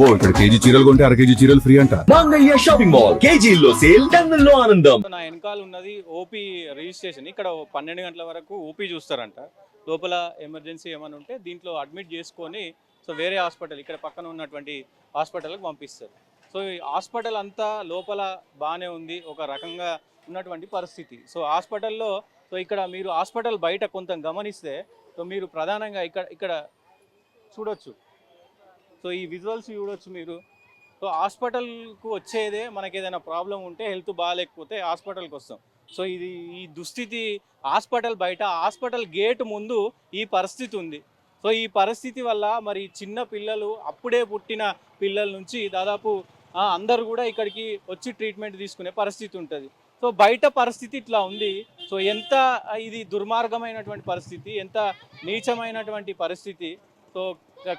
అబ్బో ఇక్కడ కేజీ చీరలు కొంటే అర కేజీ చీరలు ఫ్రీ అంట. మంగళ్య షాపింగ్ మాల్, కేజీల్లో సేల్, టన్నుల్లో ఆనందం. నా వెనకాల ఉన్నది ఓపీ రిజిస్ట్రేషన్. ఇక్కడ 12 గంటల వరకు ఓపీ చూస్తారంట. లోపల ఎమర్జెన్సీ ఏమైనా ఉంటే దీంట్లో అడ్మిట్ చేసుకొని సో వేరే హాస్పిటల్ ఇక్కడ పక్కన ఉన్నటువంటి హాస్పిటల్కి పంపిస్తారు. సో ఈ హాస్పిటల్ అంతా లోపల బాగానే ఉంది, ఒక రకంగా ఉన్నటువంటి పరిస్థితి. సో హాస్పిటల్లో సో ఇక్కడ మీరు హాస్పిటల్ బయట కొంత గమనిస్తే సో మీరు ప్రధానంగా ఇక్కడ చూడొచ్చు. సో ఈ విజువల్స్ చూడొచ్చు మీరు. సో హాస్పిటల్కు వచ్చేదే మనకి ఏదైనా ప్రాబ్లం ఉంటే, హెల్త్ బాగాలేకపోతే హాస్పిటల్కి వస్తాం. సో ఈ దుస్థితి హాస్పిటల్ బయట, హాస్పిటల్ గేట్ ముందు ఈ పరిస్థితి ఉంది. సో ఈ పరిస్థితి వల్ల మరి చిన్న పిల్లలు, అప్పుడే పుట్టిన పిల్లల నుంచి దాదాపు అందరూ కూడా ఇక్కడికి వచ్చి ట్రీట్మెంట్ తీసుకునే పరిస్థితి ఉంటుంది. సో బయట పరిస్థితి ఇట్లా ఉంది. సో ఎంత ఇది దుర్మార్గమైనటువంటి పరిస్థితి, ఎంత నీచమైనటువంటి పరిస్థితి. సో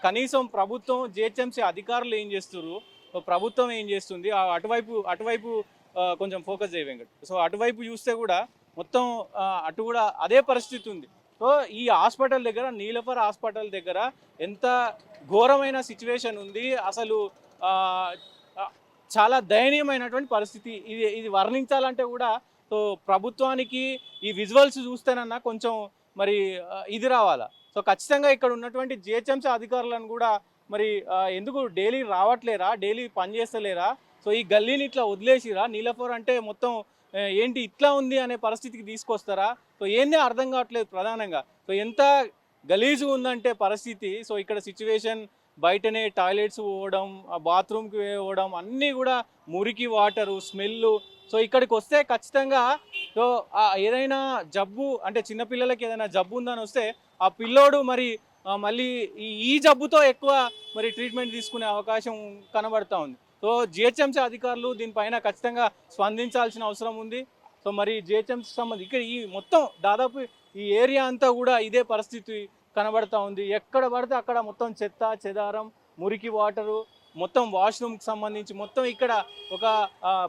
కనీసం ప్రభుత్వం, జిహెచ్ఎంసీ అధికారులు ఏం చేస్తున్నారు, ప్రభుత్వం ఏం చేస్తుంది, అటువైపు కొంచెం ఫోకస్ చేయ వెంకట్. సో అటువైపు చూస్తే కూడా మొత్తం అటు కూడా అదే పరిస్థితి ఉంది. సో ఈ హాస్పిటల్ దగ్గర, నీలఫర్ హాస్పిటల్ దగ్గర ఎంత ఘోరమైన సిచ్యువేషన్ ఉంది, అసలు చాలా దయనీయమైనటువంటి పరిస్థితి. ఇది వర్ణించాలంటే కూడా సో ప్రభుత్వానికి ఈ విజువల్స్ చూస్తేనన్నా కొంచెం మరి ఇది రావాలా. సో ఖచ్చితంగా ఇక్కడ ఉన్నటువంటి జిహెచ్ఎంసీ అధికారులను కూడా మరి ఎందుకు డైలీ రావట్లేరా, డైలీ పనిచేస్తలేరా, సో ఈ గల్లీని ఇట్లా వదిలేసిరా, నీలఫర్ అంటే మొత్తం ఏంటి ఇట్లా ఉంది అనే పరిస్థితికి తీసుకొస్తారా. సో ఏందే అర్థం కావట్లేదు ప్రధానంగా. సో ఎంత గలీజు ఉందంటే పరిస్థితి. సో ఇక్కడ సిచ్యువేషన్ బయటనే టాయిలెట్స్ పోవడం, బాత్రూమ్కి పోవడం, అన్నీ కూడా మురికి వాటరు, స్మెల్లు. సో ఇక్కడికి వస్తే ఖచ్చితంగా సో ఏదైనా జబ్బు అంటే చిన్నపిల్లలకి ఏదైనా జబ్బు ఉందని వస్తే ఆ పిల్లోడు మరి మళ్ళీ ఈ జబ్బుతో ఎక్కువ మరి ట్రీట్మెంట్ తీసుకునే అవకాశం కనబడతా ఉంది. సో జిహెచ్ఎంసీ అధికారులు దీనిపైన ఖచ్చితంగా స్పందించాల్సిన అవసరం ఉంది. సో మరి జిహెచ్ఎంసీ సంబంధించి ఇక్కడ ఈ మొత్తం దాదాపు ఈ ఏరియా అంతా కూడా ఇదే పరిస్థితి కనబడతా ఉంది. ఎక్కడ పడితే అక్కడ మొత్తం చెత్త చెదారం, మురికి వాటరు, మొత్తం వాష్రూమ్కి సంబంధించి మొత్తం ఇక్కడ ఒక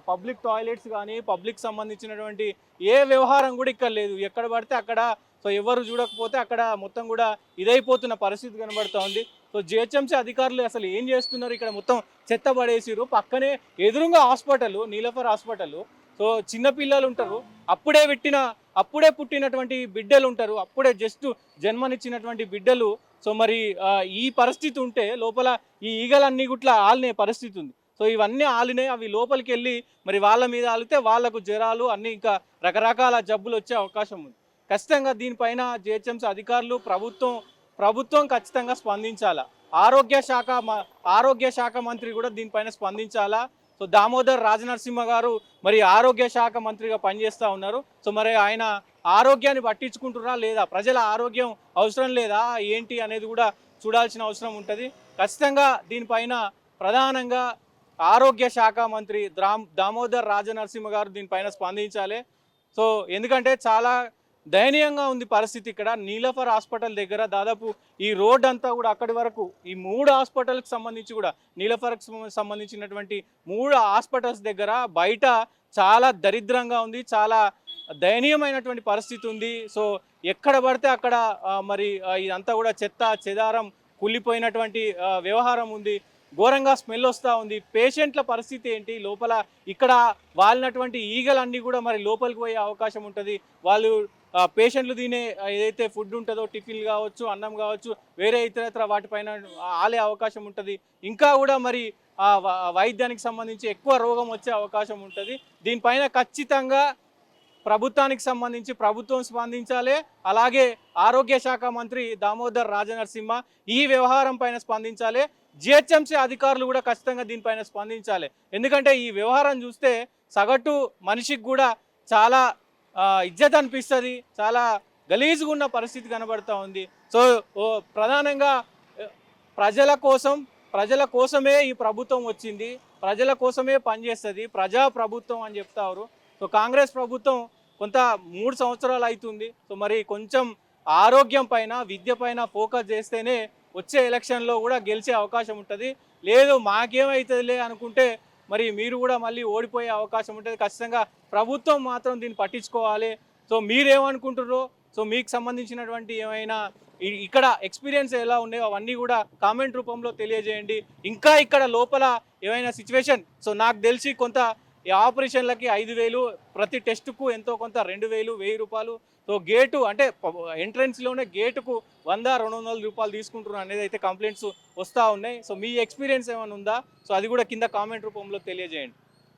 పబ్లిక్ టాయిలెట్స్ కానీ, పబ్లిక్ సంబంధించినటువంటి ఏ వ్యవహారం కూడా ఇక్కడ లేదు. ఎక్కడ పడితే అక్కడ సో ఎవరు చూడకపోతే అక్కడ మొత్తం కూడా ఇదైపోతున్న పరిస్థితి కనబడుతూ ఉంది. సో జిహెచ్ఎంసీ అధికారులు అసలు ఏం చేస్తున్నారు, ఇక్కడ మొత్తం చెత్త పడేసిరు. పక్కనే ఎదురుగా హాస్పిటల్, నీలఫర్ హాస్పిటల్. సో చిన్నపిల్లలు ఉంటారు, అప్పుడే పుట్టినటువంటి బిడ్డలు ఉంటారు, అప్పుడే జస్ట్ జన్మనిచ్చినటువంటి బిడ్డలు. సో మరి ఈ పరిస్థితి ఉంటే లోపల ఈ ఈగలన్నీ గుట్లా ఆలినే పరిస్థితి ఉంది. సో ఇవన్నీ ఆలినే, అవి లోపలికి వెళ్ళి మరి వాళ్ళ మీద ఆలితే వాళ్ళకు జ్వరాలు అన్నీ ఇంకా రకరకాల జబ్బులు వచ్చే అవకాశం ఉంది. ఖచ్చితంగా దీనిపైన జిహెచ్ఎంసీ అధికారులు, ప్రభుత్వం ఖచ్చితంగా స్పందించాలా. ఆరోగ్య శాఖ మంత్రి కూడా దీనిపైన స్పందించాలా. సో దామోదర్ రాజనరసింహ గారు మరి ఆరోగ్య శాఖ మంత్రిగా పనిచేస్తూ ఉన్నారు. సో మరి ఆయన ఆరోగ్యాన్ని పట్టించుకుంటున్నారా లేదా, ప్రజల ఆరోగ్యం అవసరం లేదా ఏంటి అనేది కూడా చూడాల్సిన అవసరం ఉంటుంది. ఖచ్చితంగా దీనిపైన ప్రధానంగా ఆరోగ్య శాఖ మంత్రి దామోదర్ రాజనరసింహ గారు దీనిపైన స్పందించాలి. సో ఎందుకంటే చాలా దయనీయంగా ఉంది పరిస్థితి ఇక్కడ నీలఫర్ హాస్పిటల్ దగ్గర. దాదాపు ఈ రోడ్ అంతా కూడా అక్కడి వరకు ఈ 3 హాస్పిటల్కి సంబంధించి కూడా, నీలఫర్కి సంబంధించినటువంటి 3 హాస్పిటల్స్ దగ్గర బయట చాలా దరిద్రంగా ఉంది, చాలా దయనీయమైనటువంటి పరిస్థితి ఉంది. సో ఎక్కడ పడితే అక్కడ మరి ఇదంతా కూడా చెత్త చెదారం, కుళ్ళిపోయినటువంటి వ్యవహారం ఉంది, ఘోరంగా స్మెల్ వస్తూ ఉంది. పేషెంట్ల పరిస్థితి ఏంటి, లోపల ఇక్కడ వాలినటువంటి ఈగలన్నీ కూడా మరి లోపలికి పోయే అవకాశం ఉంటుంది. వాళ్ళు పేషెంట్లు తినే ఏదైతే ఫుడ్ ఉంటుందో, టిఫిన్లు కావచ్చు, అన్నం కావచ్చు, వేరే ఇతరత్ర వాటిపైన ఆలే అవకాశం ఉంటుంది. ఇంకా కూడా మరి వైద్యానికి సంబంధించి ఎక్కువ రోగం వచ్చే అవకాశం ఉంటుంది. దీనిపైన ఖచ్చితంగా ప్రభుత్వానికి సంబంధించి ప్రభుత్వం స్పందించాలి. అలాగే ఆరోగ్య శాఖ మంత్రి దామోదర్ రాజనరసింహ ఈ వ్యవహారం పైన స్పందించాలి. జిహెచ్ఎంసీ అధికారులు కూడా ఖచ్చితంగా దీనిపైన స్పందించాలి. ఎందుకంటే ఈ వ్యవహారం చూస్తే సగటు మనిషికి కూడా చాలా ఇజ్జత్ అనిపిస్తుంది, చాలా గలీజుగా ఉన్న పరిస్థితి కనబడుతూ ఉంది. సో ప్రధానంగా ప్రజల కోసమే ఈ ప్రభుత్వం వచ్చింది, ప్రజల కోసమే పనిచేస్తుంది, ప్రజా ప్రభుత్వం అని చెప్తారు. సో కాంగ్రెస్ ప్రభుత్వం కొంత 3 సంవత్సరాలు అవుతుంది. సో మరి కొంచెం ఆరోగ్యం పైన, విద్య పైన ఫోకస్ చేస్తేనే వచ్చే ఎలక్షన్లో కూడా గెలిచే అవకాశం ఉంటుంది. లేదు మాకేమవుతుందిలే అనుకుంటే మరి మీరు కూడా మళ్ళీ ఓడిపోయే అవకాశం ఉంటుంది. ఖచ్చితంగా ప్రభుత్వం మాత్రం దీన్ని పట్టించుకోవాలి. సో మీరేమనుకుంటున్నారో సో మీకు సంబంధించినటువంటి ఏమైనా ఇక్కడ ఎక్స్పీరియన్స్ ఎలా ఉన్నాయో అవన్నీ కూడా కామెంట్ రూపంలో తెలియజేయండి. ఇంకా ఇక్కడ లోపల ఏమైనా సిచ్యువేషన్, సో నాకు తెలిసి కొంత ఈ ఆపరేషన్లకి 5,000, ప్రతి టెస్టుకు ఎంతో కొంత 2,000, 1,000 రూపాయలు. సో గేటు అంటే ఎంట్రన్స్లోనే గేటుకు 100-200 రూపాయలు తీసుకుంటున్నారు అనేది అయితే కంప్లైంట్స్ వస్తూ ఉన్నాయి. సో మీ ఎక్స్పీరియన్స్ ఏమైనా ఉందా? సో అది కూడా కింద కామెంట్ రూపంలో తెలియజేయండి.